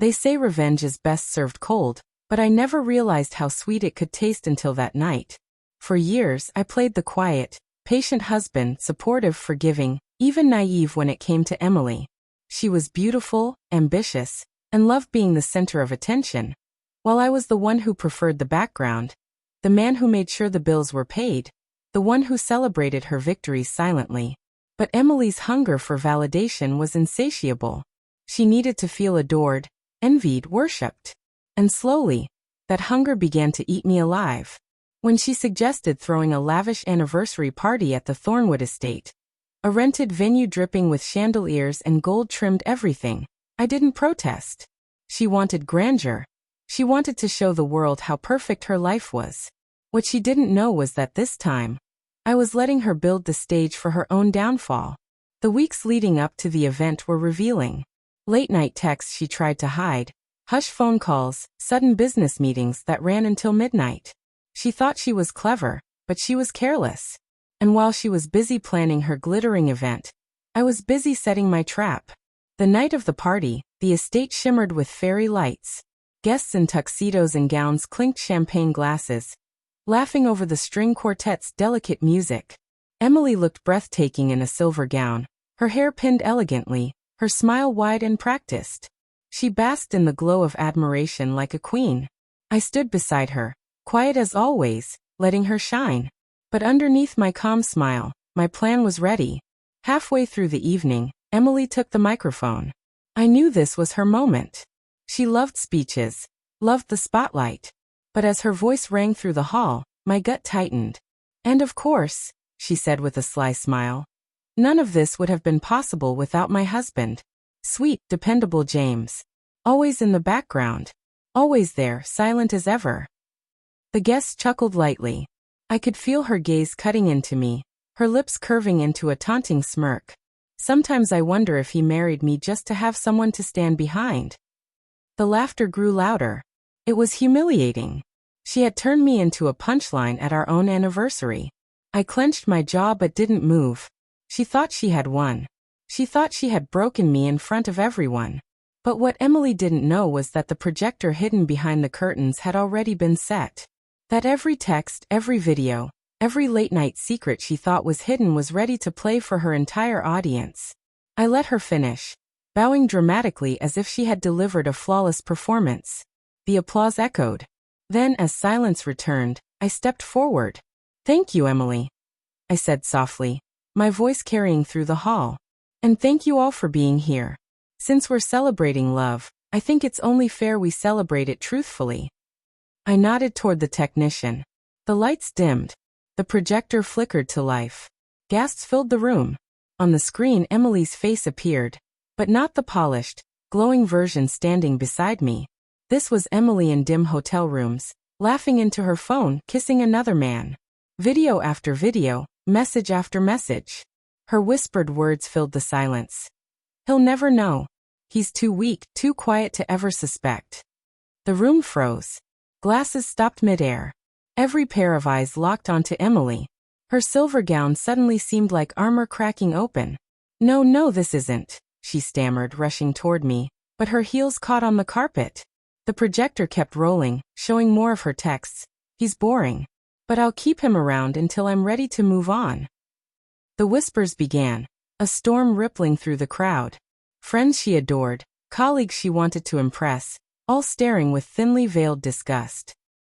They say revenge is best served cold, but I never realized how sweet it could taste until that night. For years, I played the quiet, patient husband, supportive, forgiving, even naive when it came to Emily. She was beautiful, ambitious, and loved being the center of attention, while I was the one who preferred the background, the man who made sure the bills were paid, the one who celebrated her victories silently. But Emily's hunger for validation was insatiable. She needed to feel adored, envied, worshipped. And slowly, that hunger began to eat me alive. When she suggested throwing a lavish anniversary party at the Thornwood estate, a rented venue dripping with chandeliers and gold-trimmed everything, I didn't protest. She wanted grandeur. She wanted to show the world how perfect her life was. What she didn't know was that this time, I was letting her build the stage for her own downfall. The weeks leading up to the event were revealing. Late-night texts she tried to hide, hush phone calls, sudden business meetings that ran until midnight. She thought she was clever, but she was careless. And while she was busy planning her glittering event, I was busy setting my trap. The night of the party, the estate shimmered with fairy lights. Guests in tuxedos and gowns clinked champagne glasses, laughing over the string quartet's delicate music. Emily looked breathtaking in a silver gown, her hair pinned elegantly, her smile wide and practiced. She basked in the glow of admiration like a queen. I stood beside her, quiet as always, letting her shine. But underneath my calm smile, my plan was ready. Halfway through the evening, Emily took the microphone. I knew this was her moment. She loved speeches, loved the spotlight. But as her voice rang through the hall, my gut tightened. And of course, she said with a sly smile, none of this would have been possible without my husband. Sweet, dependable James. Always in the background. Always there, silent as ever. The guest chuckled lightly. I could feel her gaze cutting into me, her lips curving into a taunting smirk. Sometimes I wonder if he married me just to have someone to stand behind. The laughter grew louder. It was humiliating. She had turned me into a punchline at our own anniversary. I clenched my jaw but didn't move. She thought she had won. She thought she had broken me in front of everyone. But what Emily didn't know was that the projector hidden behind the curtains had already been set. That every text, every video, every late-night secret she thought was hidden was ready to play for her entire audience. I let her finish, bowing dramatically as if she had delivered a flawless performance. The applause echoed. Then, as silence returned, I stepped forward. "Thank you, Emily," I said softly, my voice carrying through the hall. "And thank you all for being here. Since we're celebrating love, I think it's only fair we celebrate it truthfully." I nodded toward the technician. The lights dimmed. The projector flickered to life. Gasps filled the room. On the screen, Emily's face appeared, but not the polished, glowing version standing beside me. This was Emily in dim hotel rooms, laughing into her phone, kissing another man. Video after video, message after message. Her whispered words filled the silence. "He'll never know. He's too weak, too quiet to ever suspect." The room froze. Glasses stopped midair. Every pair of eyes locked onto Emily. Her silver gown suddenly seemed like armor cracking open. No, this isn't," she stammered, rushing toward me, but her heels caught on the carpet. The projector kept rolling, showing more of her texts. "He's boring. But I'll keep him around until I'm ready to move on." The whispers began, a storm rippling through the crowd. Friends she adored, colleagues she wanted to impress, all staring with thinly veiled disgust.